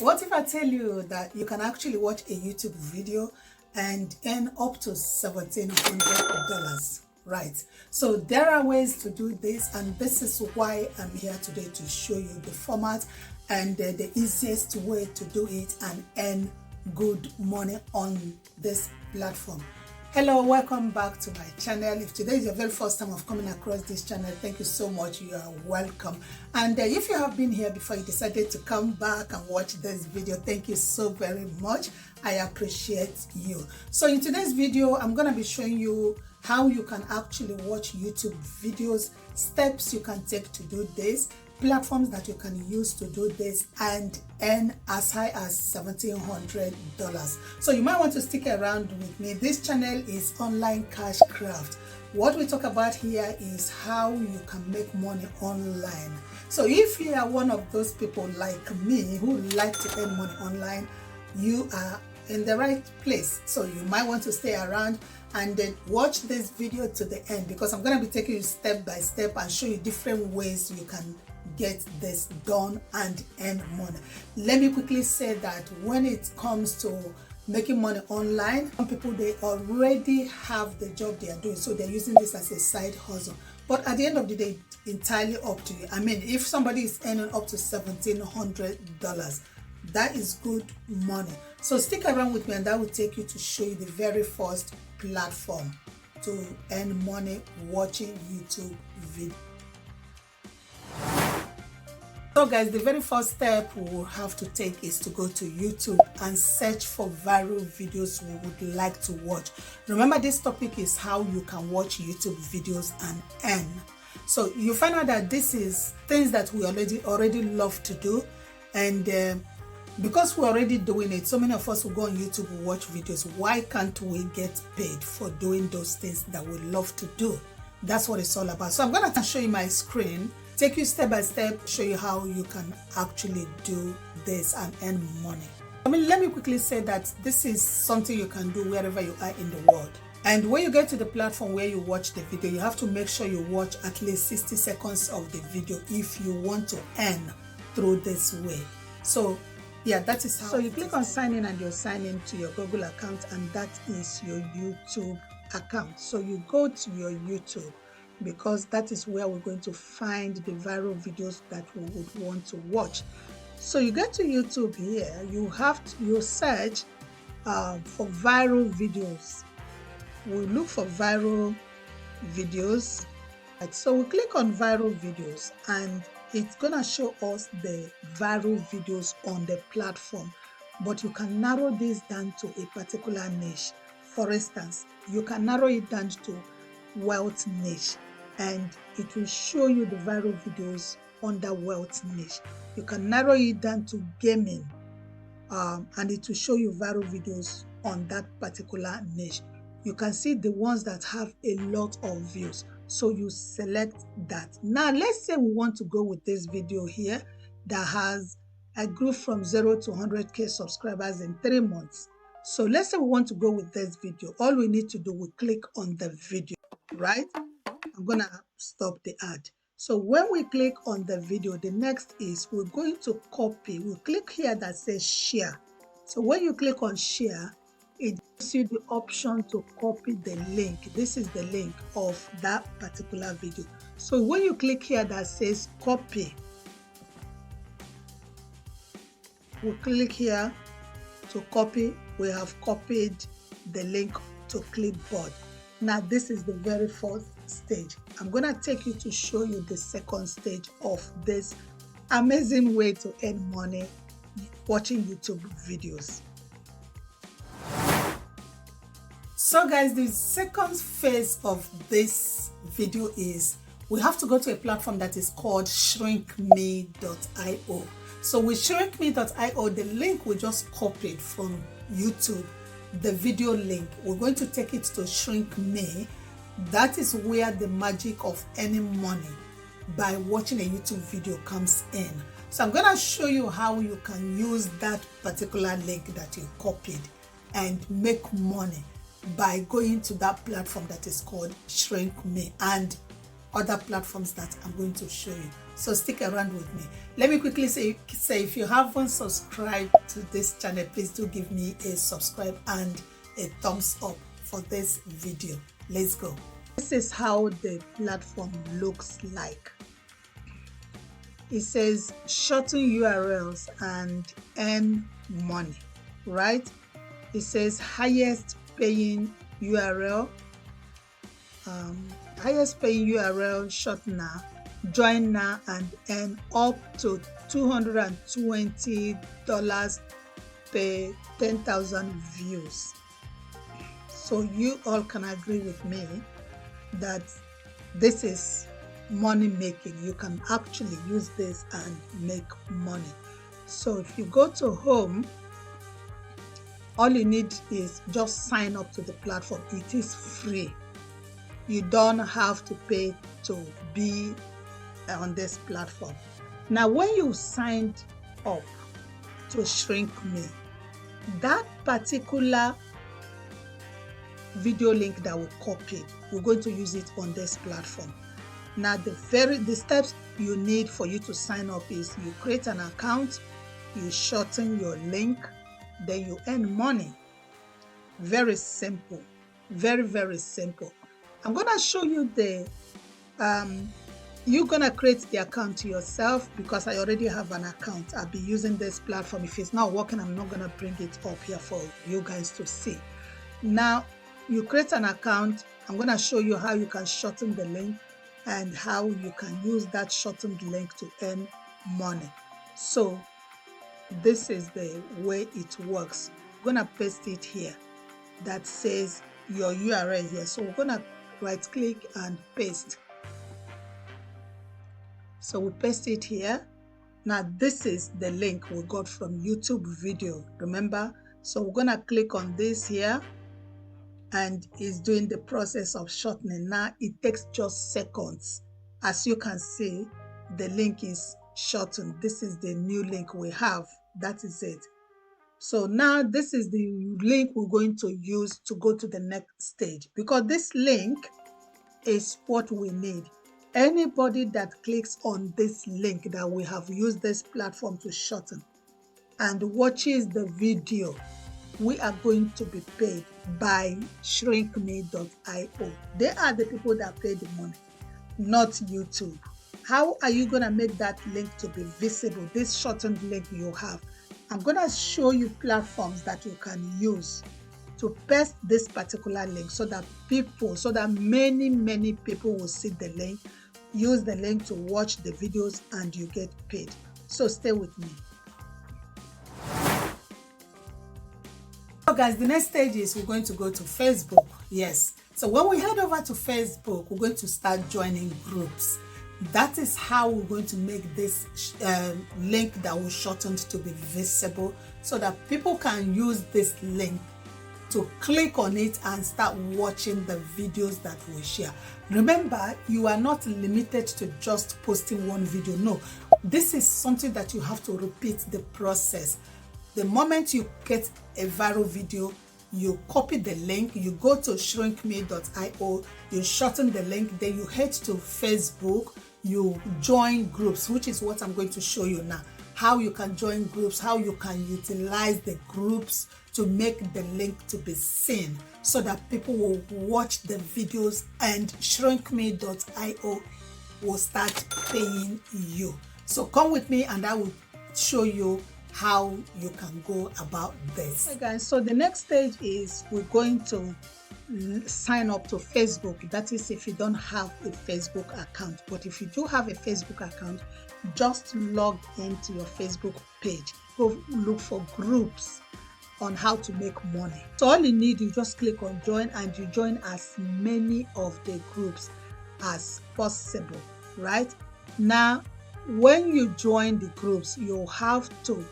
What if I tell you that you can actually watch a YouTube video and earn up to $1,700? Right. So there are ways to do this, and this is why I'm here today to show you the format and the easiest way to do it and earn good money on this platform. Hello, welcome back to my channel. If today is your very first time of coming across this channel, thank you so much. You are welcome. And if you have been here before, you decided to come back and watch this video, thank you so very much. I appreciate you. So in today's video, I'm going to be showing you how you can actually watch YouTube videos, steps you can take to do this, platforms that you can use to do this, and earn as high as $1,700. So you might want to stick around with me. This channel is online cash craft. What we talk about here is how you can make money online. So if you are one of those people like me who like to earn money online, you are in the right place. So you might want to stay around and then watch this video to the end, because I'm going to be taking you step by step and show you different ways you can get this done and earn money. Let me quickly say that when it comes to making money online, some people, they already have the job they are doing, so they're using this as a side hustle. But at the end of the day, entirely up to you. I mean, if somebody is earning up to $1,700, that is good money. So stick around with me, and that will take you to show you the very first platform to earn money watching YouTube videos. So guys, the very first step we will have to take is to go to YouTube and search for viral videos we would like to watch. Remember, this topic is how you can watch YouTube videos and earn. So you find out that this is things that we already love to do, and because we're already doing it, so many of us will go on YouTube and watch videos. Why can't we get paid for doing those things that we love to do? That's what it's all about. So I'm going to show you my screen, take you step by step, show you how you can actually do this and earn money. I mean, let me quickly say that this is something you can do wherever you are in the world. And when you get to the platform where you watch the video, you have to make sure you watch at least 60 seconds of the video if you want to earn through this way. So yeah, that is how. So you click on sign in, and you're signing in to your Google account, and that is your YouTube account. So you go to your YouTube, because that is where we're going to find the viral videos that we would want to watch. So you get to YouTube here, you search for viral videos. We look for viral videos. So we click on viral videos, and it's gonna show us the viral videos on the platform, but you can narrow this down to a particular niche. For instance, you can narrow it down to wealth niche, and it will show you the viral videos on the wealth niche. You can narrow it down to gaming, and it will show you viral videos on that particular niche. You can see the ones that have a lot of views, so you select that. Now let's say we want to go with this video here that has a grew from 0 to 100k subscribers in 3 months. So let's say we want to go with this video. All we need to do, we click on the video, right? I'm gonna stop the ad. So when we click on the video, the next is we're going to copy. We'll click here that says share. So when you click on share, it gives you the option to copy the link. This is the link of that particular video. So when you click here that says copy, we'll click here to copy. We have copied the link to clipboard. Now this is the very first stage. I'm going to take you to show you the second stage of this amazing way to earn money watching YouTube videos. So guys, the second phase of this video is we have to go to a platform that is called ShrinkMe.io. So with ShrinkMe.io, the link we just copied from YouTube, the video link, we're going to take it to ShrinkMe. That is where the magic of earning money by watching a YouTube video comes in. So I'm going to show you how you can use that particular link that you copied and make money by going to that platform that is called ShrinkMe. And other platforms that I'm going to show you. So stick around with me. Let me quickly say if you haven't subscribed to this channel, please do give me a subscribe and a thumbs up for this video. Let's go. This is how the platform looks like. It says shorten URLs and earn money, right? It says highest paying URL, shortener, join now and earn up to $220 per 10,000 views. So you all can agree with me that this is money making. You can actually use this and make money. So if you go to home, all you need is just sign up to the platform. It is free. You don't have to pay to be on this platform. Now, when you signed up to ShrinkMe, that particular video link that we copied, we're going to use it on this platform. Now, the steps you need for you to sign up is you create an account, you shorten your link, then you earn money. Very simple. Very, very simple. I'm going to show you you're going to create the account yourself because I already have an account. I'll be using this platform. If it's not working, I'm not going to bring it up here for you guys to see. Now, you create an account. I'm going to show you how you can shorten the link and how you can use that shortened link to earn money. So this is the way it works. I'm going to paste it here. That says your URL here. So we're going to right click and paste. So we paste it here. Now this is the link we got from YouTube video, remember? So we're going to click on this here and it's doing the process of shortening. Now it takes just seconds. As you can see, the link is shortened. This is the new link we have. That is it. So now this is the link we're going to use to go to the next stage, because this link is what we need. Anybody that clicks on this link that we have used this platform to shorten and watches the video, we are going to be paid by ShrinkMe.io. They are the people that pay the money, not YouTube. How are you going to make that link to be visible, this shortened link you have? I'm going to show you platforms that you can use to paste this particular link so that many people will see the link, use the link to watch the videos, and you get paid. So stay with me. So guys, the next stage is we're going to go to Facebook. Yes. So when we head over to Facebook, we're going to start joining groups. That is how we're going to make this link that we shortened to be visible so that people can use this link to click on it and start watching the videos that we share. Remember, you are not limited to just posting one video. No, this is something that you have to repeat the process. The moment you get a viral video, you copy the link, you go to ShrinkMe.io, you shorten the link, then you head to Facebook, you join groups, which is what I'm going to show you now. How you can join groups, how you can utilize the groups to make the link to be seen so that people will watch the videos and ShrinkMe.io will start paying you. So come with me and I will show you how you can go about this. Okay guys, so the next stage is we're going to sign up to Facebook. That is if you don't have a Facebook account. But if you do have a Facebook account, just log into your Facebook page. Go look for groups on how to make money. So all you need is just click on join and you join as many of the groups as possible, right? Now, when you join the groups, you have to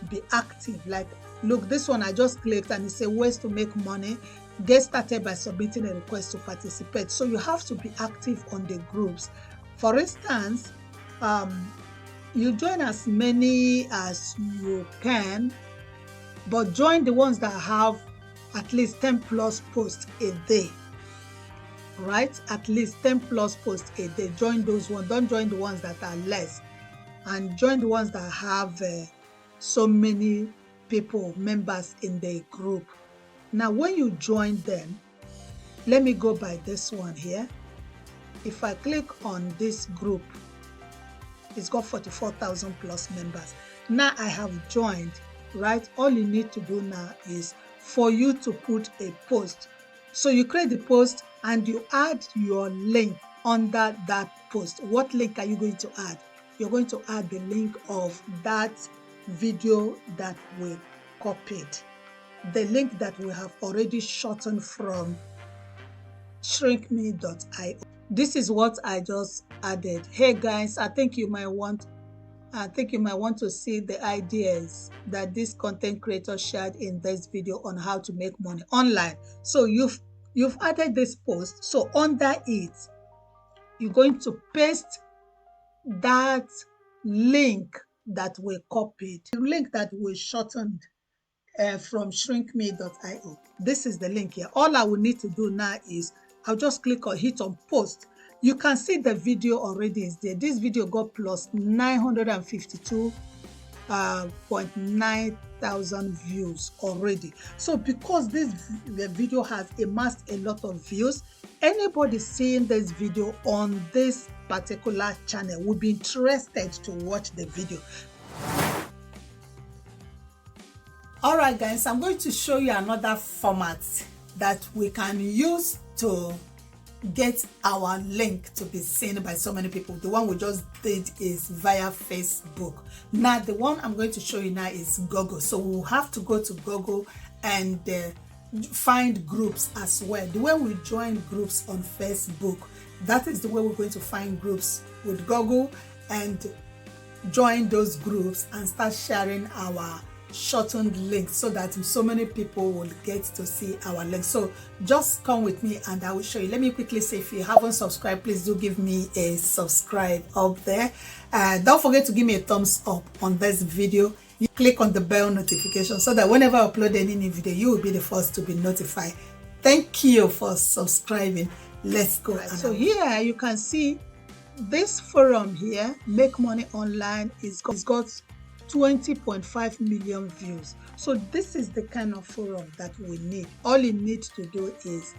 be active. Like, look, this one I just clicked and it says ways to make money. Get started by submitting a request to participate. So you have to be active on the groups. For instance, you join as many as you can, but join the ones that have at least 10 plus posts a day. right? At least 10 plus posts a day. Join those ones. Don't join the ones that are less, and join the ones that have so many people, members in the group. Now, when you join them, let me go by this one here. If I click on this group, it's got 44,000 plus members. Now I have joined, right? All you need to do now is for you to put a post. So you create the post and you add your link under that post. What link are you going to add? You're going to add the link of that video that we copied, the link that we have already shortened from ShrinkMe.io. This is what I just added. Hey guys, I think you might want to see the ideas that this content creator shared in this video on how to make money online. So you've added this post. So under it, you're going to paste that link that we copied, the link that we shortened from ShrinkMe.io. This is the link here. All I will need to do now is I'll just click or hit on post. You can see the video already is there. This video got plus 952.9 thousand views already. So because this video has amassed a lot of views, anybody seeing this video on this particular channel will be interested to watch the video. All right, guys, I'm going to show you another format that we can use to get our link to be seen by so many people. The one we just did is via Facebook. Now, the one I'm going to show you now is Google. So we'll have to go to Google and find groups as well. The way we join groups on Facebook, that is the way we're going to find groups with Google and join those groups and start sharing our shortened links so that so many people will get to see our links. So just come with me and I will show you. Let me quickly say, if you haven't subscribed, please do give me a subscribe up there. Don't forget to give me a thumbs up on this video. You click on the bell notification so that whenever I upload any new video, you will be the first to be notified. Thank you for subscribing. Let's go. Right, so here you can see this forum here, Make Money Online, is got 20.5 million views. So this is the kind of forum that we need. All you need to do is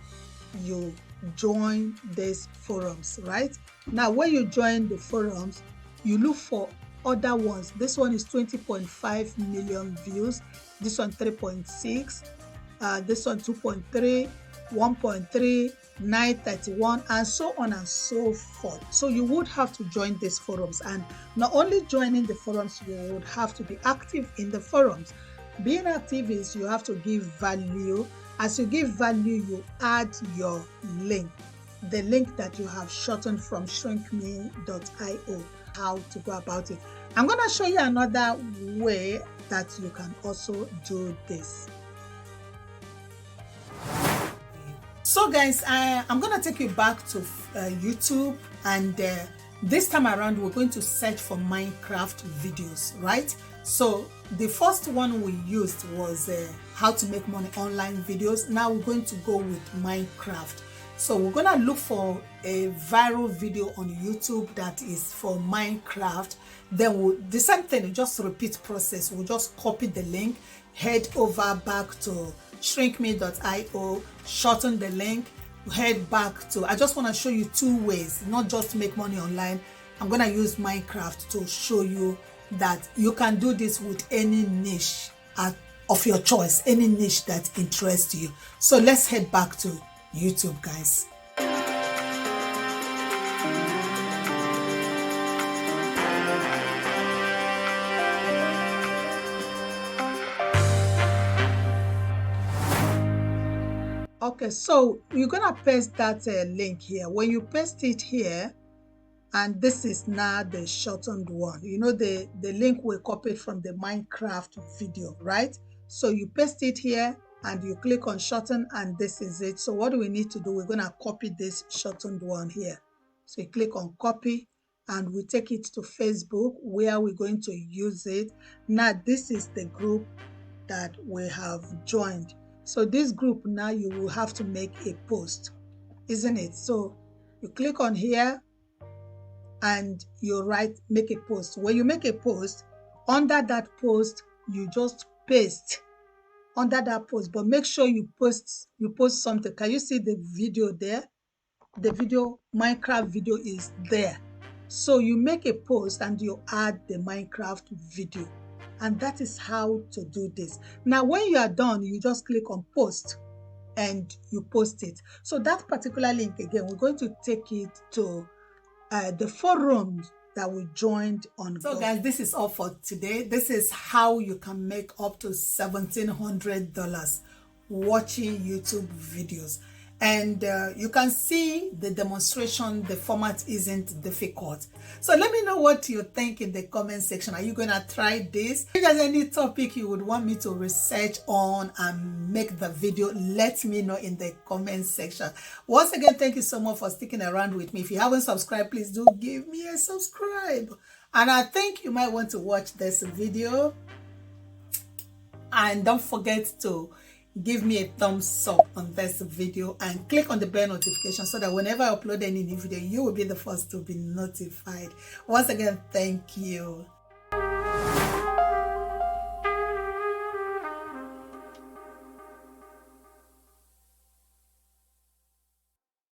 you join these forums, right? Now when you join the forums, you look for other ones. This one is 20.5 million views, this one 3.6, this one 2.3, 1.3, 931, and so on and so forth. So you would have to join these forums, and not only joining the forums, you would have to be active in the forums. Being active is you have to give value. As you give value, you add your link, the link that you have shortened from ShrinkMe.io. How to go about it. I'm going to show you another way that you can also do this. So guys, I'm going to take you back to YouTube, and this time around we're going to search for Minecraft videos, right? So the first one we used was how to make money online videos. Now we're going to go with Minecraft. So we're going to look for a viral video on YouTube that is for Minecraft. Then we'll, the same thing, just repeat process. We'll just copy the link, head over back to ShrinkMe.io, shorten the link, head back to, I just want to show you two ways, not just to make money online. I'm going to use Minecraft to show you that you can do this with any niche of your choice, any niche that interests you. So let's head back to YouTube, guys. Okay, so you're gonna paste that link here. When you paste it here, and this is now the shortened one, you know, the link we copied from the Minecraft video, right? So you paste it here and you click on shorten, and this is it. So what do we need to do? We're gonna copy this shortened one here. So you click on copy and we take it to Facebook where we're going to use it. Now this is the group that we have joined. So this group, now you will have to make a post. isn't it? So you click on here and you write make a post. When you make a post, under that post you just paste under that post, but make sure you post something. Can you see the video there? The video, Minecraft video, is there. So you make a post and you add the Minecraft video, and that is how to do this. Now when you are done, you just click on post and you post it. So that particular link, again, we're going to take it to the forums that we joined on. So guys, this is all for today. This is how you can make up to $1,700 watching YouTube videos. And you can see the demonstration. The format isn't difficult. So let me know what you think in the comment section. Are you gonna try this? If there's any topic you would want me to research on and make the video, let me know in the comment section. Once again, thank you so much for sticking around with me. If you haven't subscribed, please do give me a subscribe. And I think you might want to watch this video. And don't forget to give me a thumbs up on this video and click on the bell notification so that whenever I upload any new video, you will be the first to be notified. Once again, thank you.